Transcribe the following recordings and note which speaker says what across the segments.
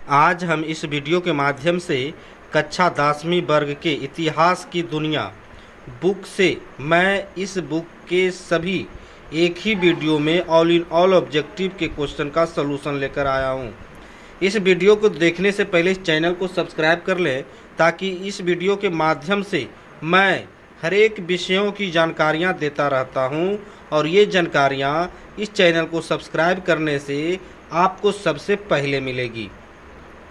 Speaker 1: आज हम इस वीडियो के माध्यम से कक्षा 10वीं वर्ग के इतिहास की दुनिया बुक से मैं इस बुक के सभी एक ही वीडियो में ऑल इन ऑल ऑब्जेक्टिव के क्वेश्चन का सलूशन लेकर आया हूँ। इस वीडियो को देखने से पहले इस चैनल को सब्सक्राइब कर लें ताकि इस वीडियो के माध्यम से मैं हर एक विषयों की जानकारियाँ देता रहता हूँ और ये जानकारियाँ इस चैनल को सब्सक्राइब करने से आपको सबसे पहले मिलेगी।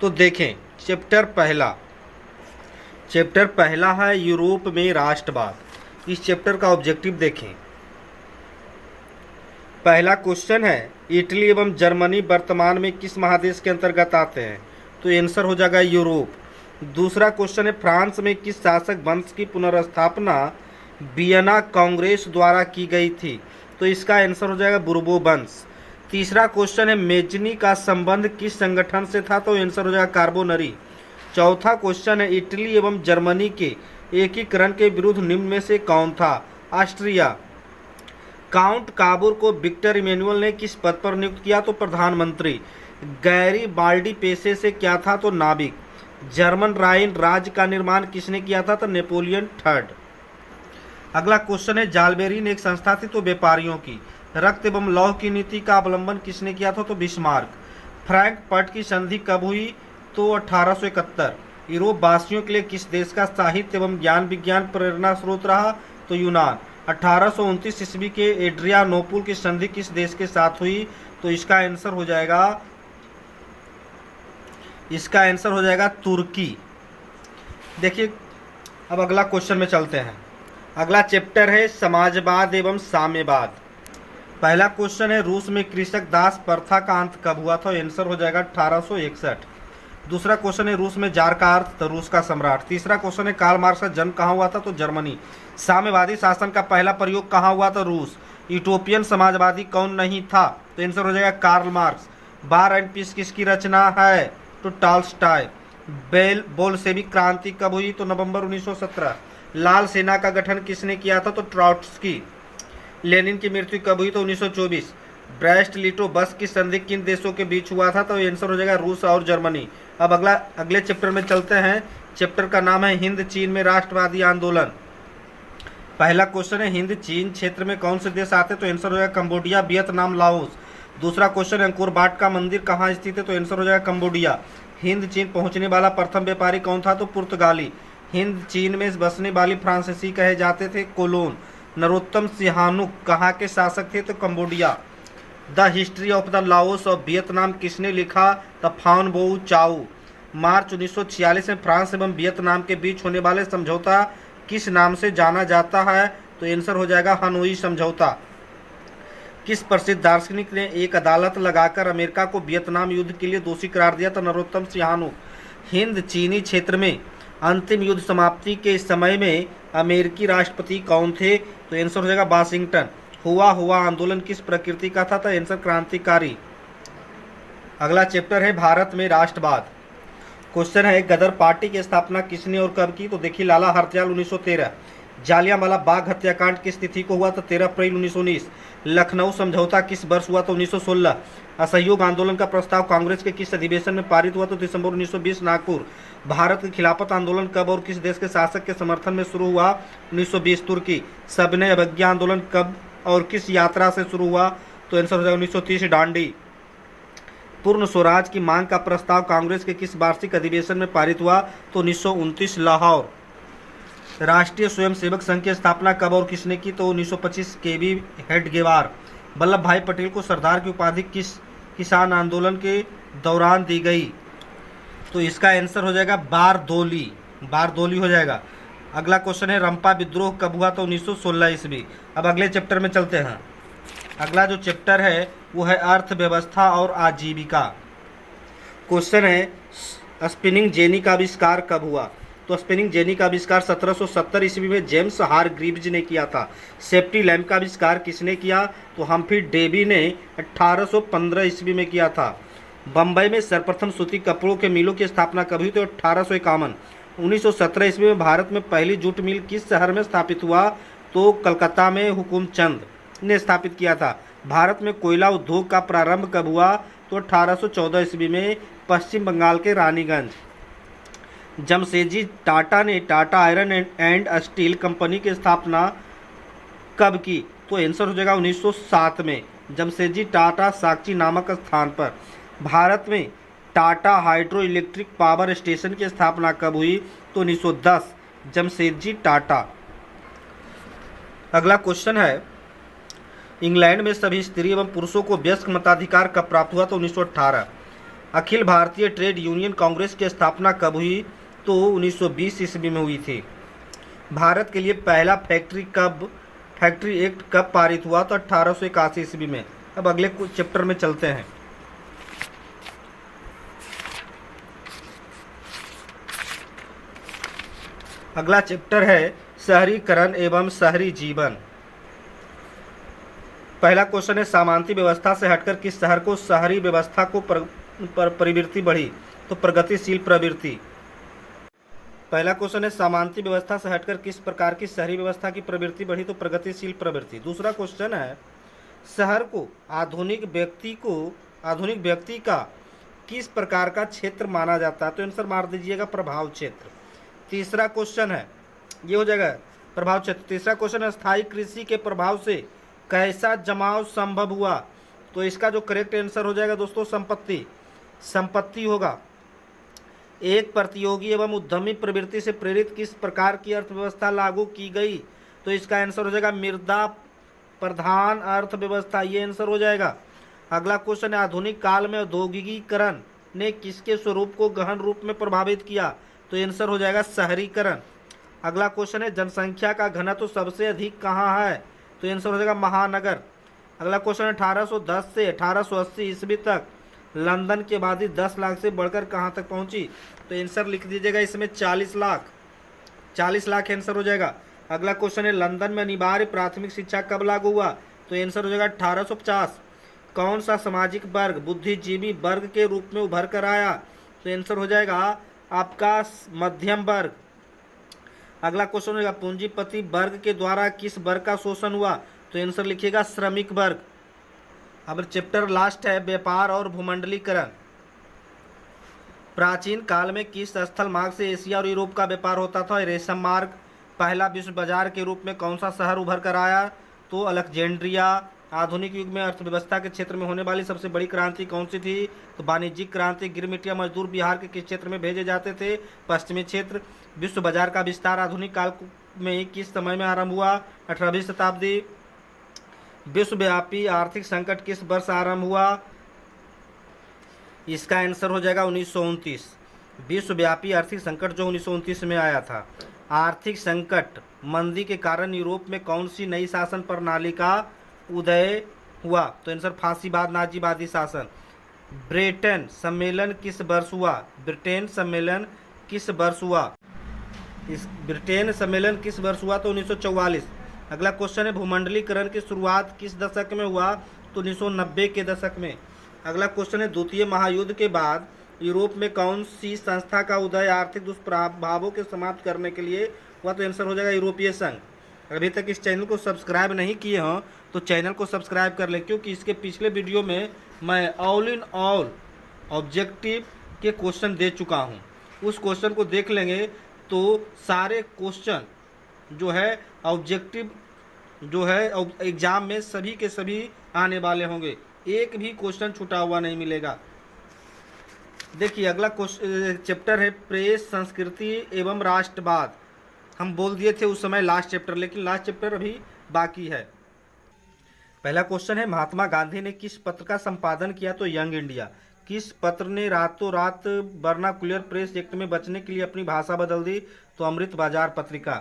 Speaker 1: तो देखें, चैप्टर पहला है यूरोप में राष्ट्रवाद। इस चैप्टर का ऑब्जेक्टिव देखें। पहला क्वेश्चन है, इटली एवं जर्मनी वर्तमान में किस महादेश के अंतर्गत आते हैं? तो आंसर हो जाएगा यूरोप। दूसरा क्वेश्चन है, फ्रांस में किस शासक वंश की पुनर्स्थापना वियना कांग्रेस द्वारा की गई थी? तो इसका आंसर हो जाएगा बुर्बो वंश। तीसरा क्वेश्चन है, मेजनी का संबंध किस संगठन से था? तो आंसर हो जाएगा कार्बोनरी। चौथा क्वेश्चन है, इटली एवं जर्मनी के एकीकरण के विरुद्ध निम्न में से कौन था? ऑस्ट्रिया। काउंट काबूर को विक्टर इमैनुअल ने किस पद पर नियुक्त किया? तो प्रधानमंत्री। गैरीबाल्डी पेशे से क्या था? तो नाविक। जर्मन राइन राज्य का निर्माण किसने किया था? तो नेपोलियन थर्ड। अगला क्वेश्चन है, जालबेरी ने एक संस्था थी तो व्यापारियों की। रक्त एवं लौह की नीति का अवलंबन किसने किया था? तो बिस्मार्क। फ्रैंकफर्ट की संधि कब हुई? तो 1871। यूरोप वासियों के लिए किस देश का साहित्य एवं ज्ञान विज्ञान प्रेरणा स्रोत रहा? तो यूनान। 1829 ईस्वी के एड्रियानोपुल की संधि किस देश के साथ हुई? तो इसका आंसर हो जाएगा तुर्की। देखिए, अब अगला क्वेश्चन में चलते हैं। अगला चैप्टर है समाजवाद एवं साम्यवाद। पहला क्वेश्चन है, रूस में कृषक दास प्रथा का अंत कब हुआ था? आंसर हो जाएगा 1861। दूसरा क्वेश्चन है, रूस में जार का अर्थ? तो रूस का सम्राट। तीसरा क्वेश्चन है, कार्ल मार्क्स का जन्म कहाँ हुआ था? तो जर्मनी। साम्यवादी शासन का पहला प्रयोग कहाँ हुआ था? रूस। यूटोपियन समाजवादी कौन नहीं था? तो आंसर हो जाएगा Karl Marx. War and Peace किसकी रचना है? तो टॉल्स्टॉय। बोल्शेविक क्रांति कब हुई? तो नवंबर 1917। लाल सेना का गठन किसने किया था? तो ट्राउट्स्की। लेनिन की मृत्यु कब हुई? तो 1924। ब्रेस्ट लिटो बस की संधि किन देशों के बीच हुआ था? तो आंसर हो जाएगा रूस और जर्मनी। अब अगले चैप्टर में चलते हैं। चैप्टर का नाम है हिंद चीन में राष्ट्रवादी आंदोलन। पहला क्वेश्चन है, हिंद चीन क्षेत्र में कौन से देश आते? तो आंसर हो जाएगा कंबोडिया, वियतनाम, लाओस। दूसरा क्वेश्चन है, अंकोर वाट का मंदिर कहाँ स्थित है? तो आंसर हो जाएगा कंबोडिया। हिंद चीन पहुंचने वाला प्रथम व्यापारी कौन था? तो पुर्तगाली। हिंद चीन में बसने वाली फ्रांसीसी कहे जाते थे कोलोन। नरोत्तम सिहानुक कहाँ के शासक थे? तो Cambodia. The history of the Laos of Vietnam किसने लिखा? द फान बोउ चाउ। मार्च 1946 में फ्रांस एवं वियतनाम के बीच होने वाले समझौता किस नाम से जाना जाता है? तो आंसर हो जाएगा हनोई समझौता। किस प्रसिद्ध दार्शनिक ने एक अदालत लगाकर अमेरिका को वियतनाम युद्ध के लिए दोषी करार दिया? तो नरोत्तम सिहानुक। हिंद चीनी क्षेत्र में अंतिम युद्ध समाप्ति के समय में अमेरिकी राष्ट्रपति कौन थे? तो आंसर हो जाएगा वाशिंगटन। हुआ आंदोलन किस प्रकृति का था? तो आंसर क्रांतिकारी। अगला चैप्टर है भारत में राष्ट्रवाद। क्वेश्चन है, गदर पार्टी की स्थापना किसने और कब की? तो देखिए, लाला हरदयाल 1913। जालियांवाला बाग हत्याकांड किस तिथि को हुआ? तो 13 अप्रैल 1919। लखनऊ समझौता किस वर्ष हुआ? तो 1916। असहयोग आंदोलन का प्रस्ताव कांग्रेस के किस अधिवेशन में पारित हुआ? तो दिसंबर 1920 नागपुर। भारत के खिलाफत आंदोलन कब और किस देश के शासक के समर्थन में शुरू हुआ? 1920 तुर्की। सविनय अवज्ञा आंदोलन कब और किस यात्रा से शुरू हुआ? तो आंसर हो जाएगा 1930 दांडी। पूर्ण स्वराज की मांग का प्रस्ताव कांग्रेस के किस वार्षिक अधिवेशन में पारित हुआ? तो 1929 लाहौर। राष्ट्रीय स्वयंसेवक संघ की स्थापना कब और किसने की? तो 1925 केवी हेडगेवार। वल्लभ भाई पटेल को सरदार की उपाधि किस किसान आंदोलन के दौरान दी गई? तो इसका आंसर हो जाएगा बारदोली हो जाएगा। अगला क्वेश्चन है, रंपा विद्रोह कब हुआ? तो 1916 ईस्वी। अब अगले चैप्टर में चलते हैं। अगला जो चैप्टर है वो है अर्थव्यवस्था और आजीविका। क्वेश्चन है, स्पिनिंग जेनी का आविष्कार कब हुआ? तो स्पिनिंग जेनी का आविष्कार 1770 ईस्वी में जेम्स हारग्रीव्ज ने किया था। सेफ्टी लैम्प का आविष्कार किसने किया? तो हम्फ्री डेवी ने 1815 ईस्वी में किया था। बम्बई में सर्वप्रथम सूती कपड़ों के मिलों की स्थापना कब हुई? तो 1851। 1917 ईस्वी में भारत में पहली जूट मिल किस शहर में स्थापित हुआ? तो कलकत्ता में हुकुमचंद ने स्थापित किया था। भारत में कोयला उद्योग का प्रारंभ कब हुआ? तो 1814 ईस्वी में पश्चिम बंगाल के रानीगंज। जमशेदजी टाटा ने Tata iron and steel company की स्थापना कब की? तो आंसर हो जाएगा 1907 में, जमशेदजी टाटा साकची नामक स्थान पर। भारत में Tata hydro electric power station की स्थापना कब हुई? तो 1910, जमशेदजी टाटा। अगला क्वेश्चन है, इंग्लैंड में सभी स्त्री एवं पुरुषों को वयस्क मताधिकार कब प्राप्त हुआ? तो 1918। अखिल भारतीय ट्रेड यूनियन कांग्रेस की स्थापना कब हुई? तो 1920 ईस्वी में हुई थी। भारत के लिए पहला फैक्ट्री एक्ट कब पारित हुआ? तो 1881 ईस्वी में। अब अगले कुछ चैप्टर में चलते हैं। अगला चैप्टर है शहरीकरण एवं शहरी जीवन। पहला क्वेश्चन है, सामंती व्यवस्था से हटकर किस शहर को शहरी व्यवस्था को प्रवृत्ति बढ़ी? तो प्रगतिशील प्रवृत्ति। पहला क्वेश्चन है, सामंती व्यवस्था से हटकर किस प्रकार की शहरी व्यवस्था की प्रवृत्ति बढ़ी? तो प्रगतिशील प्रवृत्ति। दूसरा क्वेश्चन है, शहर को आधुनिक व्यक्ति का किस प्रकार का क्षेत्र माना जाता है? तो आंसर मार दीजिएगा प्रभाव क्षेत्र। तीसरा क्वेश्चन है, ये हो जाएगा प्रभाव क्षेत्र। तीसरा क्वेश्चन है, स्थायी कृषि के प्रभाव से कैसा जमाव संभव हुआ? तो इसका जो करेक्ट आंसर हो जाएगा दोस्तों संपत्ति होगा। एक प्रतियोगी एवं उद्यमी प्रवृत्ति से प्रेरित किस प्रकार की अर्थव्यवस्था लागू की गई? तो इसका आंसर हो जाएगा मृदा प्रधान अर्थव्यवस्था, ये आंसर हो जाएगा। अगला क्वेश्चन है, आधुनिक काल में औद्योगिकीकरण ने किसके स्वरूप को गहन रूप में प्रभावित किया? तो आंसर हो जाएगा शहरीकरण। अगला क्वेश्चन है, जनसंख्या का घनत्व सबसे अधिक कहाँ है? तो आंसर हो जाएगा महानगर। अगला क्वेश्चन है, 1810 से 1880 ईस्वी तक लंदन की आबादी 10 लाख से बढ़कर कहाँ तक पहुंची? तो आंसर लिख दीजिएगा इसमें 40 लाख आंसर हो जाएगा। अगला क्वेश्चन है, लंदन में अनिवार्य प्राथमिक शिक्षा कब लागू हुआ? तो आंसर हो जाएगा 1850। कौन सा सामाजिक वर्ग बुद्धिजीवी वर्ग के रूप में उभर कर आया? तो आंसर हो जाएगा आपका मध्यम वर्ग। अगला क्वेश्चन होगा, पूंजीपति वर्ग के द्वारा किस वर्ग का शोषण हुआ? तो आंसर लिखिएगा श्रमिक वर्ग। अब चैप्टर लास्ट है, व्यापार और भूमंडलीकरण। प्राचीन काल में किस स्थल मार्ग से एशिया और यूरोप का व्यापार होता था? रेशम मार्ग। पहला विश्व बाजार के रूप में कौन सा शहर उभर कर आया? तो अलेक्जेंड्रिया। आधुनिक युग में अर्थव्यवस्था के क्षेत्र में होने वाली सबसे बड़ी क्रांति कौन सी थी? तो वाणिज्यिक क्रांति। गिरमिटिया मजदूर बिहार के किस क्षेत्र में भेजे जाते थे? पश्चिमी क्षेत्र। विश्व बाजार का विस्तार आधुनिक काल में किस समय में आरंभ हुआ? 18वीं शताब्दी। विश्वव्यापी आर्थिक संकट किस वर्ष आरंभ हुआ? इसका आंसर हो जाएगा 1929। विश्वव्यापी आर्थिक संकट जो 1929 में आया था। आर्थिक संकट मंदी के कारण यूरोप में कौन सी नई शासन प्रणाली का उदय हुआ? तो आंसर फांसीवाद नाजीवादी शासन। ब्रिटेन सम्मेलन किस वर्ष हुआ? ब्रिटेन सम्मेलन किस वर्ष हुआ? ब्रिटेन सम्मेलन किस वर्ष हुआ? तो 1944। अगला क्वेश्चन है, भूमंडलीकरण की शुरुआत किस दशक में हुआ? तो 1990 के दशक में। अगला क्वेश्चन है, द्वितीय महायुद्ध के बाद यूरोप में कौन सी संस्था का उदय आर्थिक दुष्प्रभावों के समाप्त करने के लिए हुआ? तो आंसर हो जाएगा यूरोपीय संघ। अभी तक इस चैनल को सब्सक्राइब नहीं किए हों तो चैनल को सब्सक्राइब कर लें, क्योंकि इसके पिछले वीडियो में मैं ऑल इन ऑल ऑब्जेक्टिव के क्वेश्चन दे चुका हूं। उस क्वेश्चन को देख लेंगे तो सारे क्वेश्चन जो है ऑब्जेक्टिव जो है एग्जाम में सभी के सभी आने वाले होंगे, एक भी क्वेश्चन छूटा हुआ नहीं मिलेगा। देखिए अगला चैप्टर है प्रेस संस्कृति एवं राष्ट्रवाद। हम बोल दिए थे उस समय लास्ट चैप्टर, लेकिन लास्ट चैप्टर अभी बाकी है। पहला क्वेश्चन है, महात्मा गांधी ने किस पत्र का संपादन किया? तो यंग इंडिया। किस पत्र ने रातों रात वर्नाकुलर प्रेस एक्ट में बचने के लिए अपनी भाषा बदल दी? तो अमृत बाजार पत्रिका।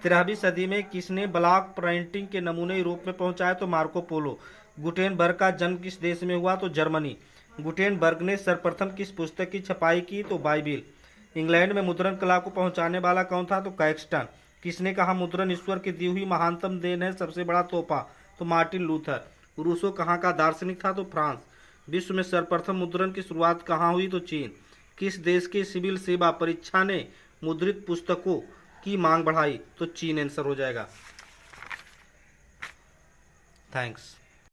Speaker 1: 13वीं सदी में किसने ब्लॉक प्रिंटिंग के नमूने यूरोप में पहुंचाए? तो मार्को पोलो। गुटेनबर्ग का जन्म किस देश में हुआ? तो जर्मनी। गुटेनबर्ग ने सर्वप्रथम किस पुस्तक की छपाई की? तो बाइबिल। इंग्लैंड में मुद्रण कला को पहुंचाने वाला कौन था? तो कैक्सटन। किसने कहा मुद्रण ईश्वर की दी हुई महानतम देन है, सबसे बड़ा तोहफा? तो मार्टिन लूथर। रूसो कहाँ का दार्शनिक था? तो फ्रांस। विश्व में सर्वप्रथम मुद्रण की शुरुआत कहाँ हुई? तो चीन। किस देश की सिविल सेवा परीक्षा ने मुद्रित पुस्तकों की मांग बढ़ाई? तो चीन आंसर हो जाएगा। थैंक्स।